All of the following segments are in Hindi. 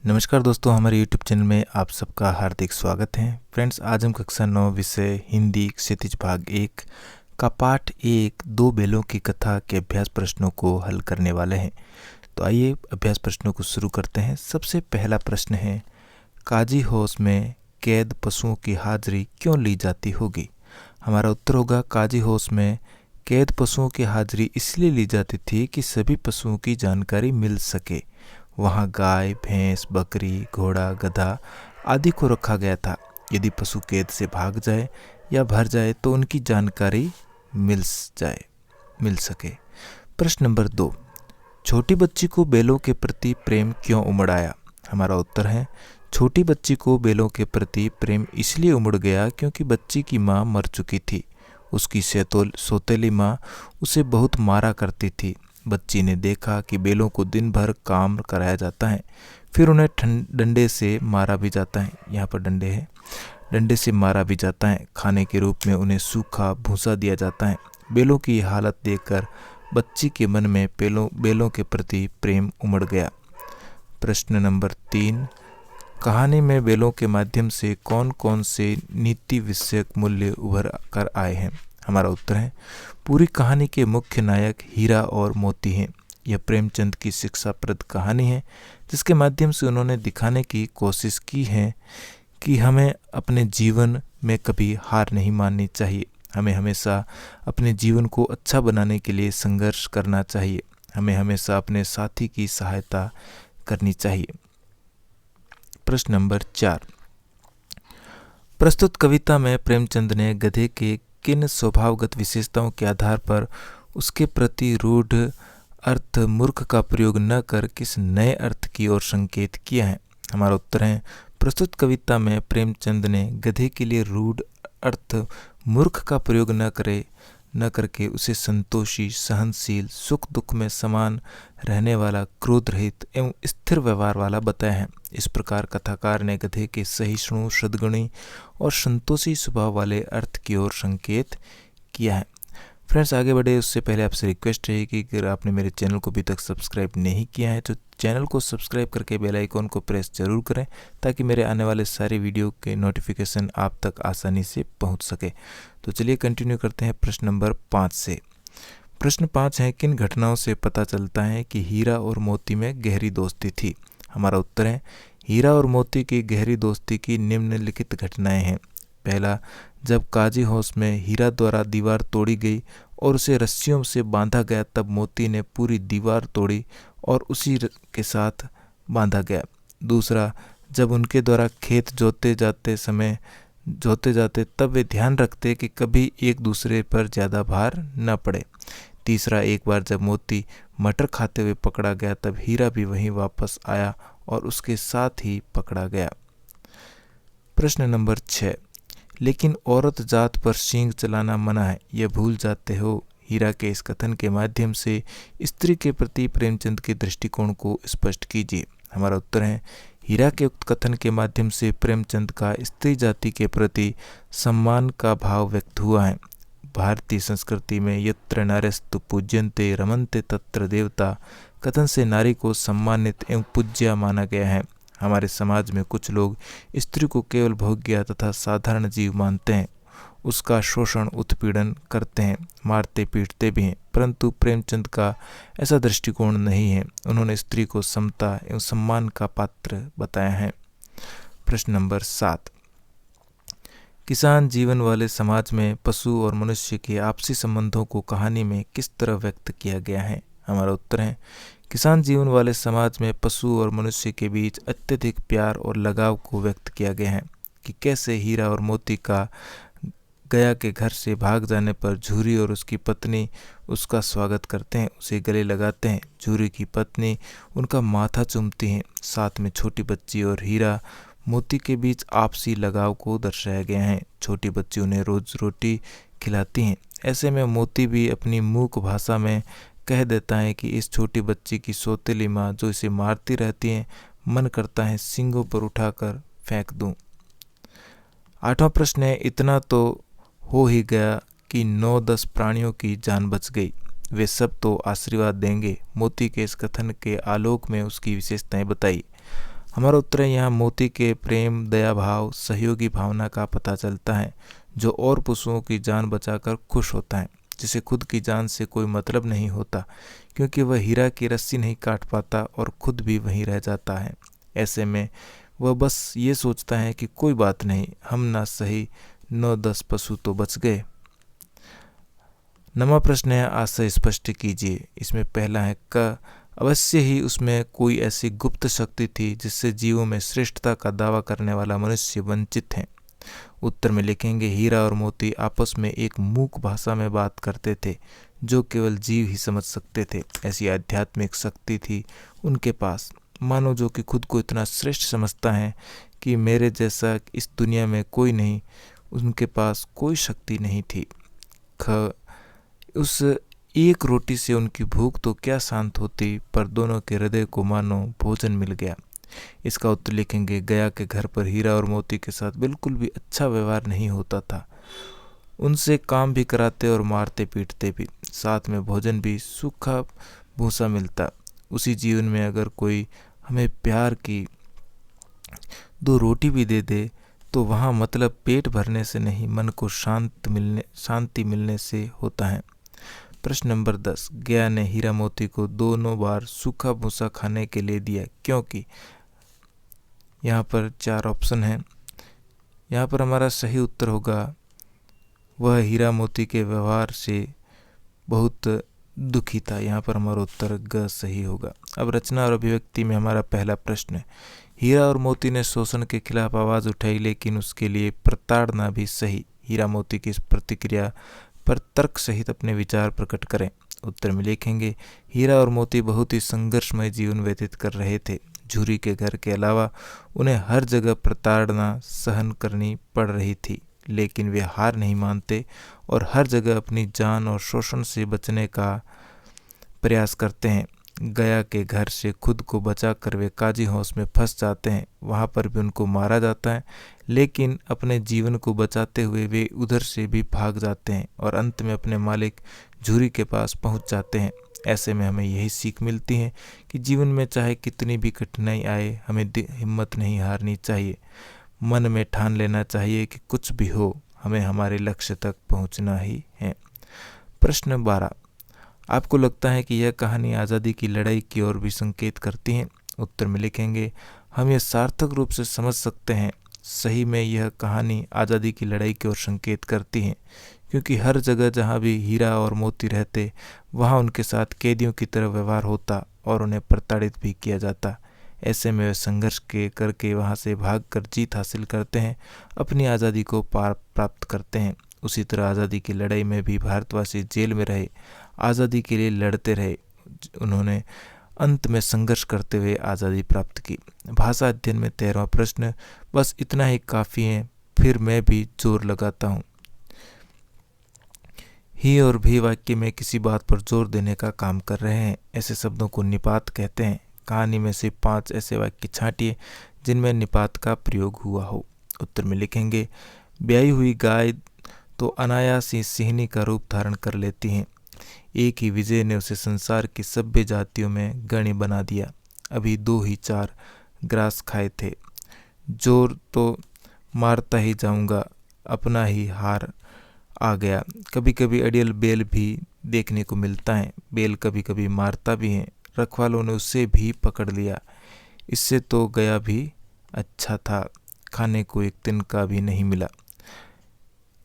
नमस्कार दोस्तों, हमारे YouTube चैनल में आप सबका हार्दिक स्वागत है। फ्रेंड्स, आज हम कक्षा 9 विषय हिंदी क्षितिज भाग 1 का पाठ 1 दो बैलों की कथा के अभ्यास प्रश्नों को हल करने वाले हैं। तो आइए अभ्यास प्रश्नों को शुरू करते हैं। सबसे पहला प्रश्न है, काजी हाउस में कैद पशुओं की हाजिरी क्यों ली जाती होगी? हमारा उत्तर होगा, काजी हाउस में कैद पशुओं की हाजिरी इसलिए ली जाती थी कि सभी पशुओं की जानकारी मिल सके। वहाँ गाय, भैंस, बकरी, घोड़ा, गधा आदि को रखा गया था। यदि पशु कैद से भाग जाए या भर जाए तो उनकी जानकारी मिल सके। प्रश्न नंबर 2, छोटी बच्ची को बैलों के प्रति प्रेम क्यों उमड़ आया? हमारा उत्तर है, छोटी बच्ची को बैलों के प्रति प्रेम इसलिए उमड़ गया क्योंकि बच्ची की माँ मर चुकी थी। उसकी सौतेली माँ उसे बहुत मारा करती थी। बच्ची ने देखा कि बैलों को दिन भर काम कराया जाता है, फिर उन्हें डंडे से मारा भी जाता है। यहाँ पर डंडे से मारा भी जाता है। खाने के रूप में उन्हें सूखा भूसा दिया जाता है। बैलों की हालत देखकर बच्ची के मन में बैलों के प्रति प्रेम उमड़ गया। प्रश्न नंबर 3, कहानी में बैलों के माध्यम से कौन कौन से नीति विषयक मूल्य उभर कर आए हैं? हमारा उत्तर है, पूरी कहानी के मुख्य नायक हीरा और मोती हैं। यह प्रेमचंद की शिक्षाप्रद कहानी है जिसके माध्यम से उन्होंने दिखाने की कोशिश की है कि हमें अपने जीवन में कभी हार नहीं माननी चाहिए। हमें हमेशा अपने जीवन को अच्छा बनाने के लिए संघर्ष करना चाहिए। हमें हमेशा अपने साथी की सहायता करनी चाहिए। प्रश्न नंबर 4, प्रस्तुत कविता में प्रेमचंद ने गधे के किन स्वभावगत विशेषताओं के आधार पर उसके प्रति रूढ़ अर्थ मूर्ख का प्रयोग न कर किस नए अर्थ की ओर संकेत किया है? हमारा उत्तर है, प्रस्तुत कविता में प्रेमचंद ने गधे के लिए रूढ़ अर्थ मूर्ख का प्रयोग न करके उसे संतोषी, सहनशील, सुख दुख में समान रहने वाला, क्रोध रहित एवं स्थिर व्यवहार वाला बताया है। इस प्रकार कथाकार ने गधे के सहिष्णु, सद्गुणी और संतोषी स्वभाव वाले अर्थ की ओर संकेत किया है। फ्रेंड्स, आगे बढ़े उससे पहले आपसे रिक्वेस्ट है कि अगर आपने मेरे चैनल को अभी तक सब्सक्राइब नहीं किया है तो चैनल को सब्सक्राइब करके बेल आइकॉन को प्रेस जरूर करें ताकि मेरे आने वाले सारे वीडियो के नोटिफिकेशन आप तक आसानी से पहुंच सके। तो चलिए कंटिन्यू करते हैं प्रश्न नंबर 5 से। प्रश्न 5 है, किन घटनाओं से पता चलता है कि हीरा और मोती में गहरी दोस्ती थी? हमारा उत्तर है, हीरा और मोती की गहरी दोस्ती की निम्नलिखित घटनाएं हैं। पहला, जब काजी हाउस में हीरा द्वारा दीवार तोड़ी गई और उसे रस्सियों से बांधा गया तब मोती ने पूरी दीवार तोड़ी और उसी के साथ बांधा गया। दूसरा, जब उनके द्वारा खेत जोते जाते तब वे ध्यान रखते कि कभी एक दूसरे पर ज़्यादा भार न पड़े। तीसरा, एक बार जब मोती मटर खाते हुए पकड़ा गया तब हीरा भी वहीं वापस आया और उसके साथ ही पकड़ा गया। प्रश्न नंबर 6, लेकिन औरत जात पर सींग चलाना मना है, यह भूल जाते हो? हीरा के इस कथन के माध्यम से स्त्री के प्रति प्रेमचंद के दृष्टिकोण को स्पष्ट कीजिए। हमारा उत्तर है, हीरा के उक्त कथन के माध्यम से प्रेमचंद का स्त्री जाति के प्रति सम्मान का भाव व्यक्त हुआ है। भारतीय संस्कृति में यत्र नार्यस्तु पूज्यन्ते रमन्ते तत्र देवता कथन से नारी को सम्मानित एवं पूज्य माना गया है। हमारे समाज में कुछ लोग स्त्री को केवल भोग्य तथा साधारण जीव मानते हैं, उसका शोषण उत्पीड़न करते हैं, मारते पीटते भी हैं, परंतु प्रेमचंद का ऐसा दृष्टिकोण नहीं है। उन्होंने स्त्री को समता एवं सम्मान का पात्र बताया है। प्रश्न नंबर 7, किसान जीवन वाले समाज में पशु और मनुष्य के आपसी संबंधों को कहानी में किस तरह व्यक्त किया गया है? हमारा उत्तर है, किसान जीवन वाले समाज में पशु और मनुष्य के बीच अत्यधिक प्यार और लगाव को व्यक्त किया गया है कि कैसे हीरा और मोती का गया के घर से भाग जाने पर झूरी और उसकी पत्नी उसका स्वागत करते हैं, उसे गले लगाते हैं। झूरी की पत्नी उनका माथा चूमती हैं। साथ में छोटी बच्ची और हीरा मोती के बीच आपसी लगाव को दर्शाया गया है। छोटी बच्ची उन्हें रोज रोटी खिलाती हैं। ऐसे में मोती भी अपनी मूक भाषा में कह देता है कि इस छोटी बच्ची की सौतेली माँ जो इसे मारती रहती है, मन करता है सींगों पर उठाकर फेंक दूं। 8वां प्रश्न है, इतना तो हो ही गया कि 9-10 प्राणियों की जान बच गई, वे सब तो आशीर्वाद देंगे। मोती के इस कथन के आलोक में उसकी विशेषताएं बताई। हमारा उत्तर है यहाँ मोती के प्रेम, दया भाव, सहयोगी भावना का पता चलता है, जो और पशुओं की जान बचाकर खुश होता है, जिसे खुद की जान से कोई मतलब नहीं होता, क्योंकि वह हीरा की रस्सी नहीं काट पाता और खुद भी वहीं रह जाता है। ऐसे में वह बस ये सोचता है कि कोई बात नहीं, हम ना सही 9-10 पशु तो बच गए। नवा प्रश्न है, आशय स्पष्ट कीजिए। इसमें पहला है क, अवश्य ही उसमें कोई ऐसी गुप्त शक्ति थी जिससे जीवों में श्रेष्ठता का दावा करने वाला मनुष्य वंचित है। उत्तर में लिखेंगे, हीरा और मोती आपस में एक मूक भाषा में बात करते थे जो केवल जीव ही समझ सकते थे। ऐसी आध्यात्मिक शक्ति थी उनके पास, मानो जो कि खुद को इतना श्रेष्ठ समझता है कि मेरे जैसा इस दुनिया में कोई नहीं, उनके पास कोई शक्ति नहीं थी। ख, उस एक रोटी से उनकी भूख तो क्या शांत होती, पर दोनों के हृदय को मानो भोजन मिल गया। इसका उत्तर लिखेंगे, गया के घर पर हीरा और मोती के साथ बिल्कुल भी अच्छा व्यवहार नहीं होता था। उनसे काम भी कराते और मारते पीटते भी, साथ में भोजन भी सूखा भूसा मिलता। उसी जीवन में अगर कोई हमें प्यार की 2 रोटी भी दे दे तो वहाँ मतलब पेट भरने से नहीं, मन को शांति मिलने से होता है। प्रश्न नंबर 10, गया ने हीरा मोती को दोनों बार सूखा भूसा खाने के लिए दिया क्योंकि। यहाँ पर 4 ऑप्शन हैं। यहाँ पर हमारा सही उत्तर होगा, वह हीरा मोती के व्यवहार से बहुत दुखी था। यहाँ पर हमारा उत्तर ग सही होगा। अब रचना और अभिव्यक्ति में हमारा पहला प्रश्न है, हीरा और मोती ने शोषण के खिलाफ आवाज़ उठाई, लेकिन उसके लिए प्रताड़ना भी सही। हीरा मोती की इस प्रतिक्रिया पर तर्क सहित अपने विचार प्रकट करें। उत्तर में लिखेंगे, हीरा और मोती बहुत ही संघर्षमय जीवन व्यतीत कर रहे थे। झूरी के घर के अलावा उन्हें हर जगह प्रताड़ना सहन करनी पड़ रही थी, लेकिन वे हार नहीं मानते और हर जगह अपनी जान और शोषण से बचने का प्रयास करते हैं। गया के घर से खुद को बचाकर वे काजी हाउस में फंस जाते हैं। वहाँ पर भी उनको मारा जाता है, लेकिन अपने जीवन को बचाते हुए वे उधर से भी भाग जाते हैं और अंत में अपने मालिक झूरी के पास पहुँच जाते हैं। ऐसे में हमें यही सीख मिलती है कि जीवन में चाहे कितनी भी कठिनाई आए, हमें हिम्मत नहीं हारनी चाहिए। मन में ठान लेना चाहिए कि कुछ भी हो, हमें हमारे लक्ष्य तक पहुँचना ही है। प्रश्न 12, आपको लगता है कि यह कहानी आज़ादी की लड़ाई की ओर भी संकेत करती है? उत्तर में लिखेंगे, हम यह सार्थक रूप से समझ सकते हैं। सही में यह कहानी आज़ादी की लड़ाई की ओर संकेत करती है, क्योंकि हर जगह जहाँ भी हीरा और मोती रहते, वहाँ उनके साथ कैदियों की तरह व्यवहार होता और उन्हें प्रताड़ित भी किया जाता। ऐसे में वे संघर्ष करके वहाँ से भागकर जीत हासिल करते हैं, अपनी आज़ादी को प्राप्त करते हैं। उसी तरह आज़ादी की लड़ाई में भी भारतवासी जेल में रहे, आज़ादी के लिए लड़ते रहे। उन्होंने अंत में संघर्ष करते हुए आज़ादी प्राप्त की। भाषा अध्ययन में 13वां प्रश्न, बस इतना ही काफ़ी है, फिर मैं भी जोर लगाता हूँ। ही और भी वाक्य में किसी बात पर जोर देने का काम कर रहे हैं। ऐसे शब्दों को निपात कहते हैं। कहानी में से 5 ऐसे वाक्य छांटिए जिनमें निपात का प्रयोग हुआ हो। उत्तर में लिखेंगे, ब्याई हुई गाय तो अनायास ही सिंहनी का रूप धारण कर लेती हैं। एक ही विजय ने उसे संसार की सभ्य जातियों में गण्य बना दिया। अभी 2 ही 4 ग्रास खाए थे। जोर तो मारता ही जाऊंगा, अपना ही हार आ गया। कभी कभी अड़ियल बैल भी देखने को मिलता है। बैल कभी कभी मारता भी है। रखवालों ने उसे भी पकड़ लिया। इससे तो गया भी अच्छा था, खाने को एक दिन का भी नहीं मिला।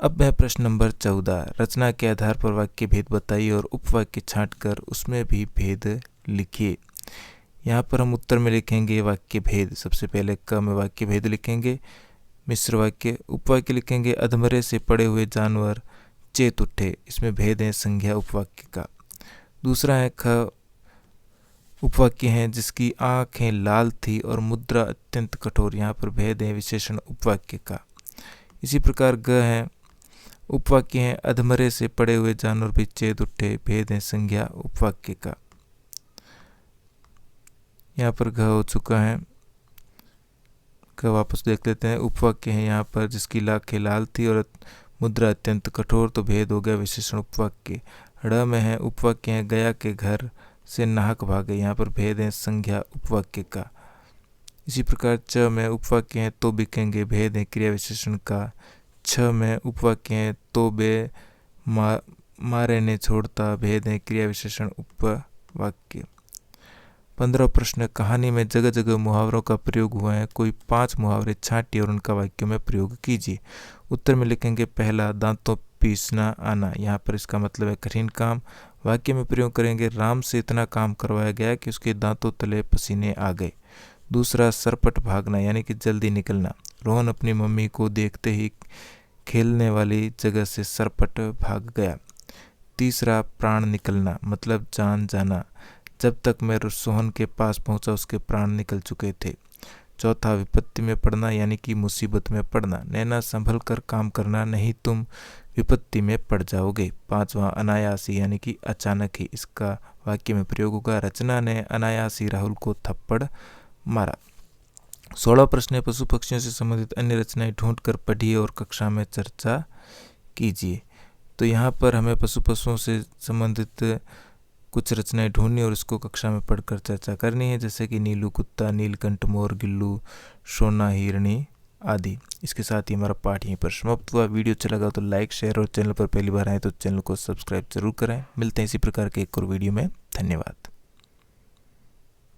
अब है प्रश्न नंबर 14, रचना के आधार पर वाक्य भेद बताइए और उपवाक्य छांटकर उसमें भी भेद लिखिए। यहाँ पर हम उत्तर में लिखेंगे वाक्य भेद। सबसे पहले क में वाक्य भेद लिखेंगे, मिश्र वाक्य। उपवाक्य लिखेंगे, अधमरे से पड़े हुए जानवर चेत उठे। इसमें भेद है संज्ञा उपवाक्य का। दूसरा है ख, उपवाक्य है जिसकी आंखें लाल थी और मुद्रा अत्यंत कठोर। यहाँ पर भेद है विशेषण उपवाक्य का। इसी प्रकार ग है, उपवाक्य है अधमरे से पड़े हुए जानवर भी चेत उठे। भेद है संज्ञा उपवाक्य का। यहाँ पर घ हो चुका है, क वापस देख लेते हैं। उपवाक्य है यहाँ पर जिसकी आंखें लाल थी और मुद्रा अत्यंत कठोर, तो भेद हो गया विशेषण उपवाक्य। ड़ में है, उपवाक्य है गया के घर से नाहक भागे। यहाँ पर भेद है संज्ञा उपवाक्य का। इसी प्रकार च में उपवाक्य है तो बिकेंगे भेद है क्रिया विशेषण का। छ में उपवाक्य है तो बे मारे ने छोड़ता भेद है क्रिया विशेषण उपवाक्य। 15 प्रश्न, कहानी में जगह जगह मुहावरों का प्रयोग हुआ है, कोई 5 मुहावरे छांटिए और उनका वाक्यों में प्रयोग कीजिए। उत्तर में लिखेंगे पहला, दांतों पीसना आना, यहाँ पर इसका मतलब है कठिन काम। वाक्य में प्रयोग करेंगे, राम से इतना काम करवाया गया कि उसके दांतों तले पसीने आ गए। दूसरा, सरपट भागना यानी कि जल्दी निकलना, रोहन अपनी मम्मी को देखते ही खेलने वाली जगह से सरपट भाग गया। तीसरा, प्राण निकलना मतलब जान जाना, जब तक मैं सोहन के पास पहुंचा उसके प्राण निकल चुके थे। चौथा, विपत्ति में पड़ना यानी कि मुसीबत में पड़ना, नैना संभल कर काम करना नहीं तुम विपत्ति में पड़ जाओगे। पांचवा, अनायासी यानी कि अचानक ही, इसका वाक्य में प्रयोग होगा, रचना ने अनायासी राहुल को थप्पड़ मारा। 16 प्रश्न, पशु पक्षियों से संबंधित अन्य रचनाएं ढूंढकर पढ़िए और कक्षा में चर्चा कीजिए। तो यहाँ पर हमें पशुओं से संबंधित कुछ रचनाएं ढूंढनी और इसको कक्षा में पढ़कर चर्चा करनी है, जैसे कि नीलू कुत्ता, नीलकंठ मोर, गिल्लू, सोना हिरणी आदि। इसके साथ ही हमारा पाठ यहीं पर समाप्त हुआ। वीडियो अच्छा लगा तो लाइक, शेयर और चैनल पर पहली बार आए तो चैनल को सब्सक्राइब जरूर करें। मिलते हैं इसी प्रकार के एक और वीडियो में। धन्यवाद।